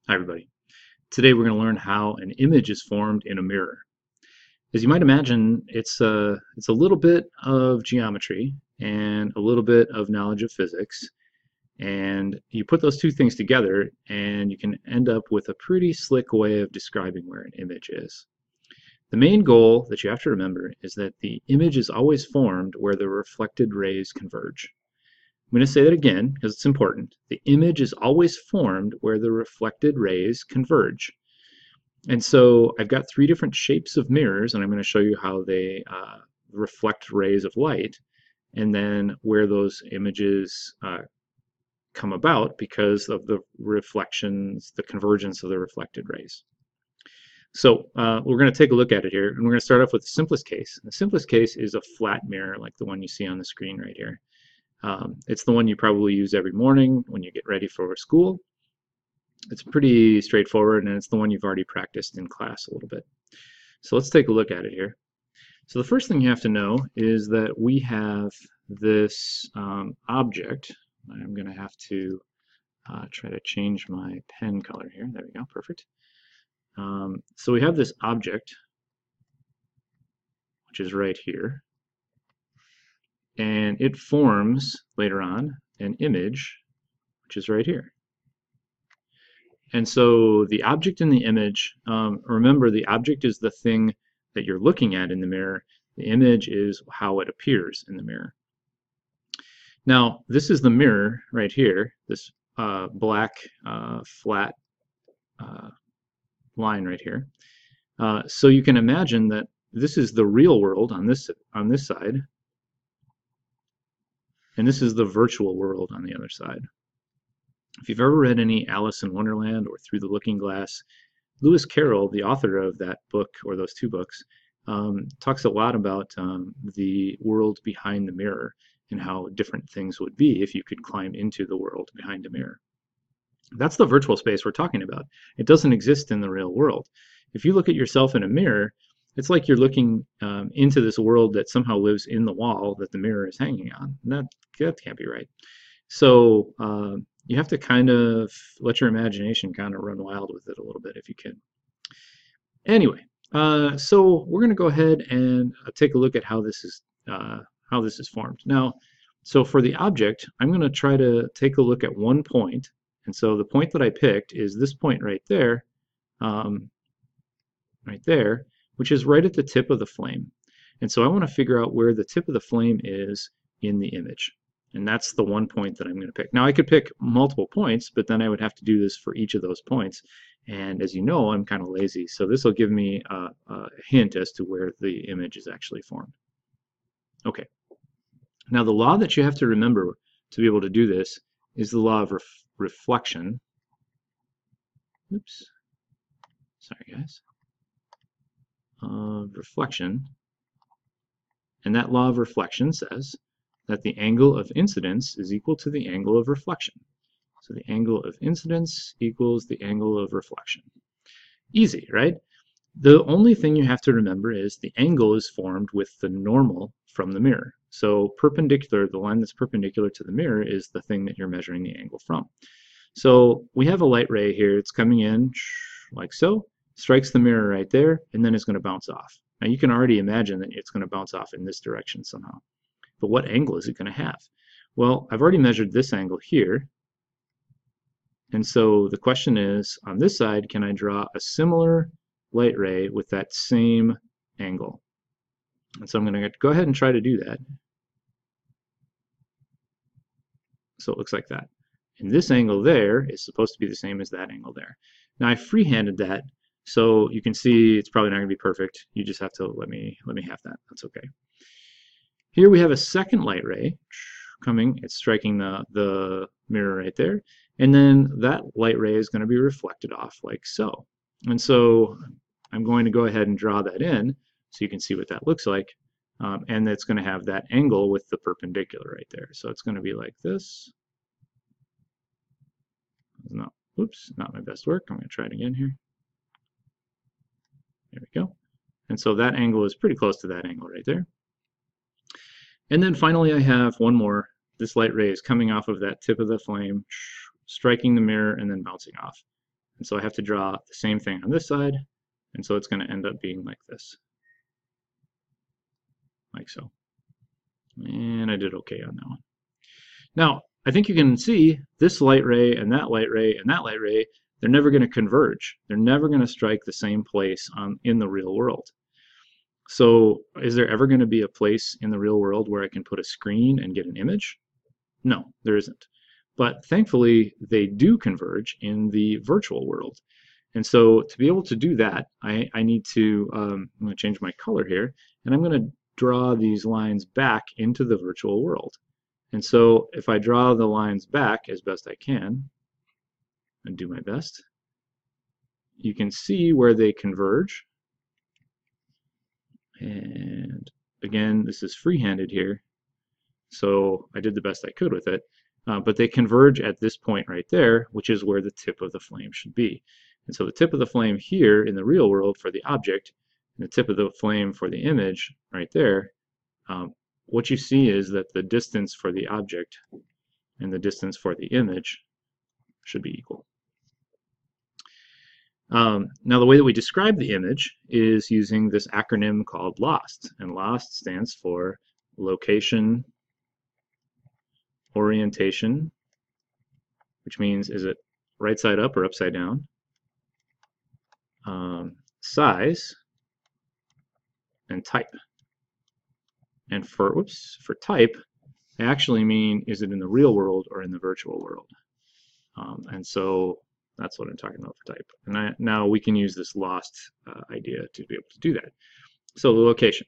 Hi everybody. Today we're going to learn how an image is formed in a mirror. As you might imagine, it's a little bit of geometry and a little bit of knowledge of physics, and you put those two things together and you can end up with a pretty slick way of describing where an image is. The main goal that you have to remember is that the image is always formed where the reflected rays converge. I'm going to say that again because it's important. The image is always formed where the reflected rays converge. And so I've got three different shapes of mirrors, and I'm going to show you how they reflect rays of light, and then where those images come about because of the reflections, the convergence of the reflected rays. So we're going to take a look at it here, and we're going to start off with the simplest case. The simplest case is a flat mirror like the one you see on the screen right here. It's the one you probably use every morning when you get ready for school. It's pretty straightforward, and it's the one you've already practiced in class a little bit. So let's take a look at it here. So the first thing you have to know is that we have this object. I'm going to have to try to change my pen color here. There we go, perfect. So we have this object, which is right here. And it forms, later on, an image, which is right here. And so the object in the image, remember the object is the thing that you're looking at in the mirror. The image is how it appears in the mirror. Now, this is the mirror right here, this black flat line right here. So you can imagine that this is the real world on this side, and this is the virtual world on the other side. If you've ever read any Alice in Wonderland or Through the Looking Glass, Lewis Carroll, the author of that book, or those two books, talks a lot about the world behind the mirror and how different things would be if you could climb into the world behind a mirror. That's the virtual space we're talking about. It doesn't exist in the real world. If you look at yourself in a mirror, it's like you're looking into this world that somehow lives in the wall that the mirror is hanging on. And that can't be right. So you have to kind of let your imagination kind of run wild with it a little bit if you can. Anyway, so we're going to go ahead and take a look at how this is formed. Now, so for the object, I'm going to try to take a look at one point. And so the point that I picked is this point right there, which is right at the tip of the flame. And so I want to figure out where the tip of the flame is in the image. And that's the one point that I'm going to pick. Now I could pick multiple points, but then I would have to do this for each of those points. And as you know, I'm kind of lazy. So this will give me a hint as to where the image is actually formed. Okay. Now the law that you have to remember to be able to do this is the law of reflection. Oops. Sorry, guys. Reflection. And that law of reflection says that the angle of incidence is equal to the angle of reflection. So the angle of incidence equals the angle of reflection. Easy, right? The only thing you have to remember is the angle is formed with the normal from the mirror. So perpendicular, the line that's perpendicular to the mirror is the thing that you're measuring the angle from. So we have a light ray here. It's coming in like so, strikes the mirror right there, and then it's going to bounce off. Now you can already imagine that it's going to bounce off in this direction somehow. But what angle is it going to have? Well, I've already measured this angle here. And so the question is, on this side, can I draw a similar light ray with that same angle? And so I'm going to go ahead and try to do that. So it looks like that. And this angle there is supposed to be the same as that angle there. Now I freehanded that, so you can see it's probably not going to be perfect. You just have to let me have that. That's okay. Here we have a second light ray coming. It's striking the mirror right there. And then that light ray is going to be reflected off like so. And so I'm going to go ahead and draw that in so you can see what that looks like. And it's going to have that angle with the perpendicular right there. So it's going to be like this. No, oops, not my best work. I'm going to try it again here. There we go. And so that angle is pretty close to that angle right there. And then finally I have one more. This light ray is coming off of that tip of the flame, striking the mirror and then bouncing off. And so I have to draw the same thing on this side, and so it's going to end up being like this, like so. And I did okay on that one. Now, I think you can see this light ray and that light ray and that light ray, they're never going to converge. They're never going to strike the same place in the real world. So is there ever going to be a place in the real world where I can put a screen and get an image? No, there isn't. But thankfully, they do converge in the virtual world. And so to be able to do that, I need to, I'm going to change my color here, and I'm going to draw these lines back into the virtual world. And so if I draw the lines back as best I can, and do my best, you can see where they converge. And again, this is free-handed here, so I did the best I could with it. But they converge at this point right there, which is where the tip of the flame should be. And so the tip of the flame here in the real world for the object, and the tip of the flame for the image right there, what you see is that the distance for the object and the distance for the image should be equal. Now the way that we describe the image is using this acronym called LOST, and LOST stands for location, orientation, which means is it right side up or upside down, size, and type. And for type, I actually mean is it in the real world or in the virtual world. And so that's what I'm talking about for type. And now we can use this LOST idea to be able to do that. So the location.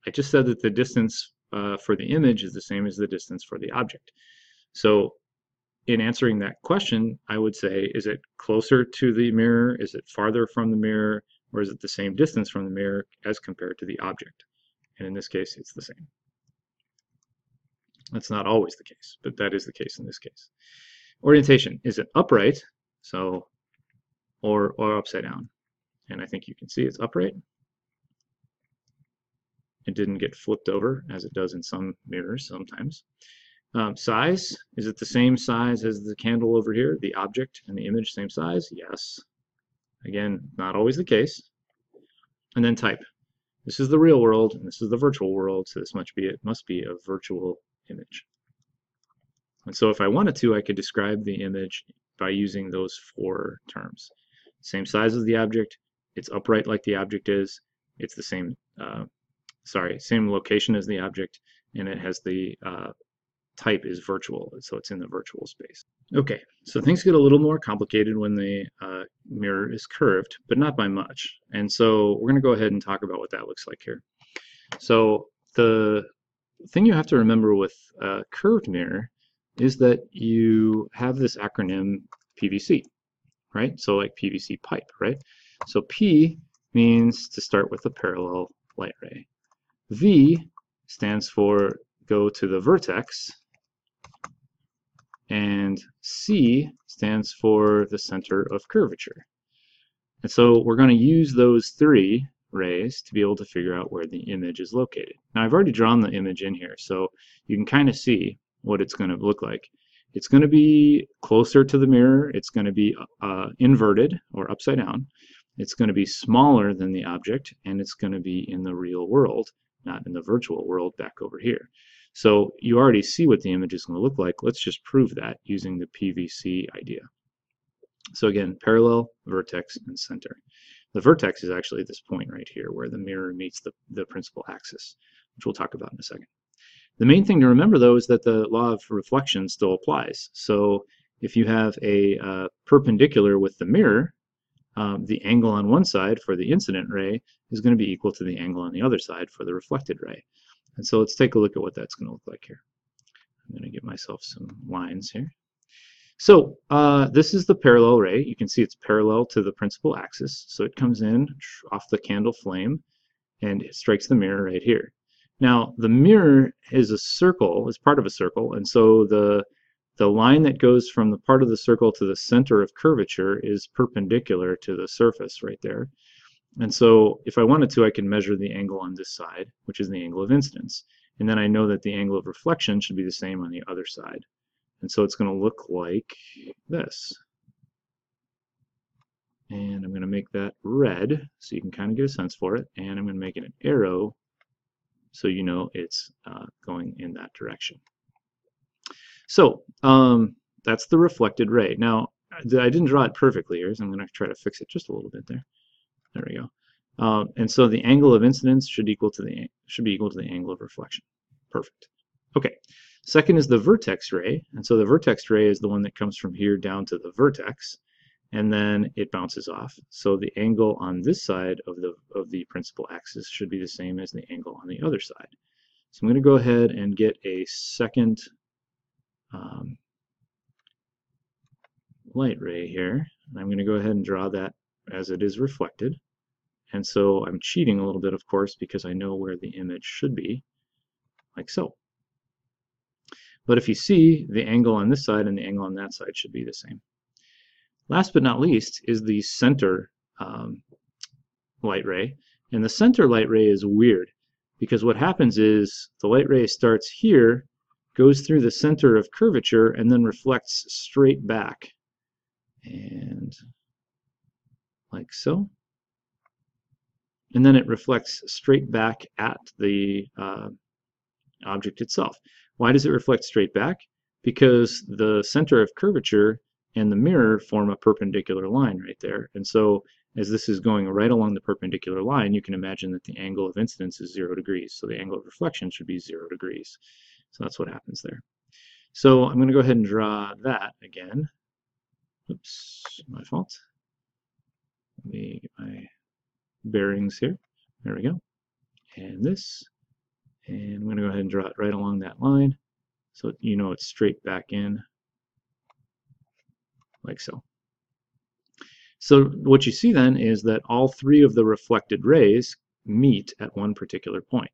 I just said that the distance for the image is the same as the distance for the object. So in answering that question, I would say, is it closer to the mirror? Is it farther from the mirror? Or is it the same distance from the mirror as compared to the object? And in this case, it's the same. That's not always the case, but that is the case in this case. Orientation. Is it upright? So, or upside down? And I think you can see it's upright. It didn't get flipped over as it does in some mirrors sometimes. Size, is it the same size as the candle over here, the object and the image, same size? Yes. Again, not always the case. And then type. This is the real world, and this is the virtual world, so this must be a virtual image. And so if I wanted to, I could describe the image by using those 4 terms. Same size as the object, it's upright like the object is, it's the same, same location as the object, and it has the type is virtual, so it's in the virtual space. Okay, so things get a little more complicated when the mirror is curved, but not by much. And so we're going to go ahead and talk about what that looks like here. So the thing you have to remember with a curved mirror is that you have this acronym PVC, right? So like PVC pipe, right? So P means to start with a parallel light ray. V stands for go to the vertex, and C stands for the center of curvature. And so we're going to use those 3 rays to be able to figure out where the image is located. Now I've already drawn the image in here, so you can kind of see what it's going to look like. It's going to be closer to the mirror, it's going to be inverted or upside down, it's going to be smaller than the object, and it's going to be in the real world, not in the virtual world back over here. So you already see what the image is going to look like. Let's just prove that using the PVC idea. So again, parallel, vertex, and center. The vertex is actually this point right here where the mirror meets the principal axis, which we'll talk about in a second. The main thing to remember, though, is that the law of reflection still applies. So if you have a perpendicular with the mirror, the angle on one side for the incident ray is going to be equal to the angle on the other side for the reflected ray. And so let's take a look at what that's going to look like here. I'm going to give myself some lines here. So this is the parallel ray. You can see it's parallel to the principal axis. So it comes in off the candle flame and it strikes the mirror right here. Now the mirror is a circle, is part of a circle, and so the line that goes from the part of the circle to the center of curvature is perpendicular to the surface right there. And so if I wanted to, I can measure the angle on this side, which is the angle of incidence. And then I know that the angle of reflection should be the same on the other side. And so it's going to look like this. going to make that red so you can kind of get a sense for it, and I'm going to make it an arrow so you know it's going in that direction. So that's the reflected ray. Now, I didn't draw it perfectly here, so I'm going to try to fix it just a little bit there. There we go. And so the angle of incidence should be equal to the angle of reflection. Perfect. Okay. Second is the vertex ray, and so the vertex ray is the one that comes from here down to the vertex, and then it bounces off. So the angle on this side of the principal axis should be the same as the angle on the other side. So I'm going to go ahead and get a second light ray here, and I'm going to go ahead and draw that as it is reflected. And so I'm cheating a little bit, of course, because I know where the image should be, like so. But if you see, the angle on this side and the angle on that side should be the same. Last but not least is the center light ray. And the center light ray is weird because what happens is the light ray starts here, goes through the center of curvature, and then reflects straight back. And like so. And then it reflects straight back at the object itself. Why does it reflect straight back? Because the center of curvature and the mirror form a perpendicular line right there. And so as this is going right along the perpendicular line, you can imagine that the angle of incidence is 0 degrees. So the angle of reflection should be 0 degrees. So that's what happens there. So I'm going to go ahead and draw that again. Oops, my fault. Let me get my bearings here. There we go. And this. And I'm going to go ahead and draw it right along that line so you know it's straight back in, like so. So what you see then is that all three of the reflected rays meet at one particular point.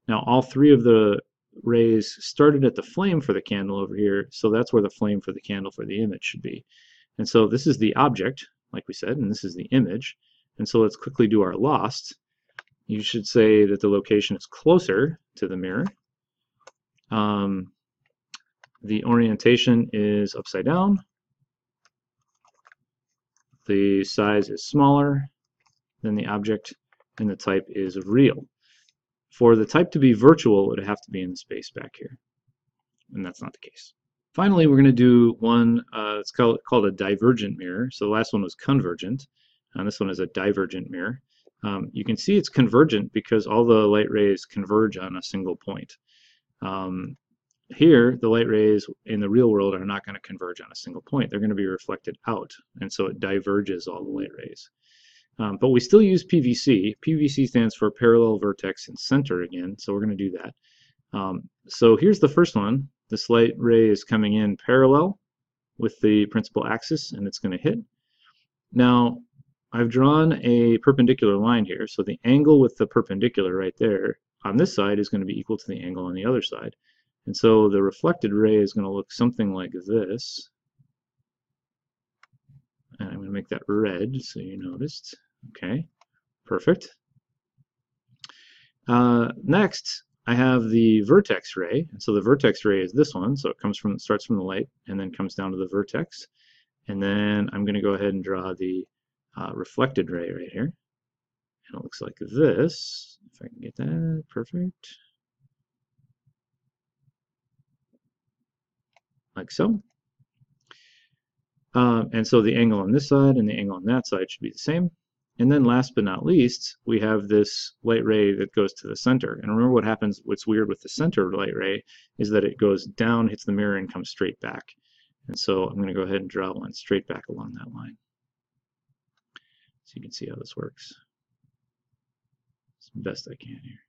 Now all three of the rays started at the flame for the candle over here, so that's where the flame for the candle for the image should be. And so this is the object, like we said, and this is the image. And so let's quickly do our lost. You should say that the location is closer to the mirror. The orientation is upside down. The size is smaller than the object, and the type is real. For the type to be virtual, it would have to be in the space back here, and that's not the case. Finally, we're going to do one, it's called a divergent mirror. So the last one was convergent, and this one is a divergent mirror. You can see it's convergent because all the light rays converge on a single point. Here, the light rays in the real world are not going to converge on a single point. They're going to be reflected out, and so it diverges all the light rays. But we still use PVC. PVC stands for parallel, vertex, and center again, so we're going to do that. So here's the first one. This light ray is coming in parallel with the principal axis, and it's going to hit. Now, I've drawn a perpendicular line here, so the angle with the perpendicular right there on this side is going to be equal to the angle on the other side. And so the reflected ray is going to look something like this. And I'm going to make that red so you noticed. Okay, perfect. Next, I have the vertex ray. And so the vertex ray is this one. So it starts from the light and then comes down to the vertex. And then I'm going to go ahead and draw the reflected ray right here. And it looks like this. If I can get that, perfect. Like so. And so the angle on this side and the angle on that side should be the same. And then last but not least, we have this light ray that goes to the center. And remember what happens, what's weird with the center light ray is that it goes down, hits the mirror, and comes straight back. And so I'm going to go ahead and draw one straight back along that line. So you can see how this works. It's the best I can here.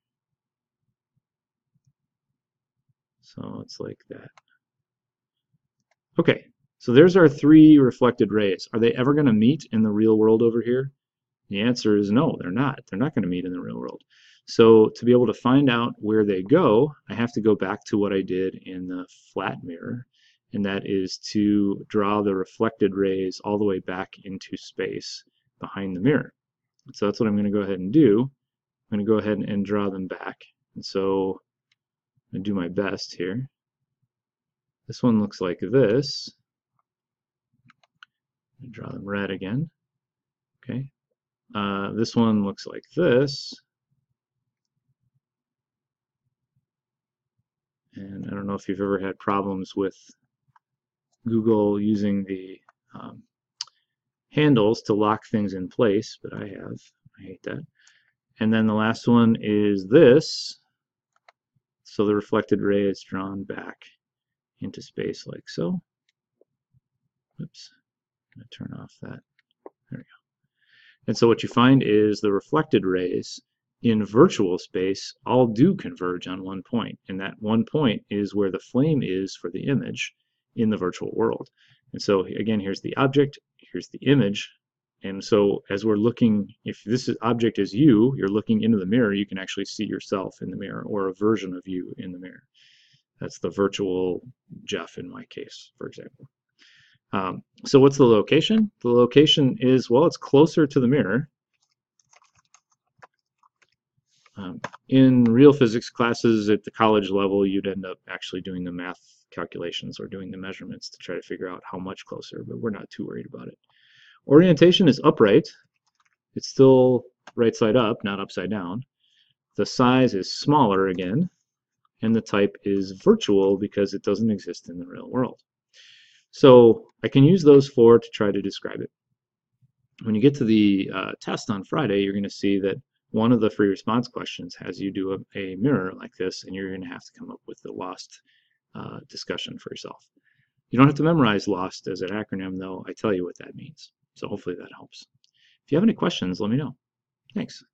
So it's like that. Okay, so there's our three reflected rays. Are they ever going to meet in the real world over here? The answer is no, they're not. They're not going to meet in the real world. So to be able to find out where they go, I have to go back to what I did in the flat mirror, and that is to draw the reflected rays all the way back into space behind the mirror. So that's what I'm going to go ahead and do. I'm going to go ahead and draw them back. And so I'm going to do my best here. This one looks like this. Draw them red again. Okay, This one looks like this. And I don't know if you've ever had problems with Google using the handles to lock things in place, but I have. I hate that. And then the last one is this. So the reflected ray is drawn back into space like so. Oops, I'm going to turn off that. There we go. And so what you find is the reflected rays in virtual space all do converge on one point. And that one point is where the flame is for the image in the virtual world. And so again, here's the object, here's the image. And so as we're looking, if this object is you, you're looking into the mirror, you can actually see yourself in the mirror or a version of you in the mirror. That's the virtual Jeff in my case, for example. So what's the location? The location is, well, it's closer to the mirror. In real physics classes at the college level, you'd end up actually doing the math calculations or doing the measurements to try to figure out how much closer, but we're not too worried about it. Orientation is upright. It's still right side up, not upside down. The size is smaller again, and the type is virtual because it doesn't exist in the real world. So I can use those four to try to describe it. When you get to the test on Friday, you're going to see that one of the free response questions has you do a mirror like this, and you're going to have to come up with the LOST discussion for yourself. You don't have to memorize LOST as an acronym, though. I tell you what that means. So hopefully that helps. If you have any questions, let me know. Thanks.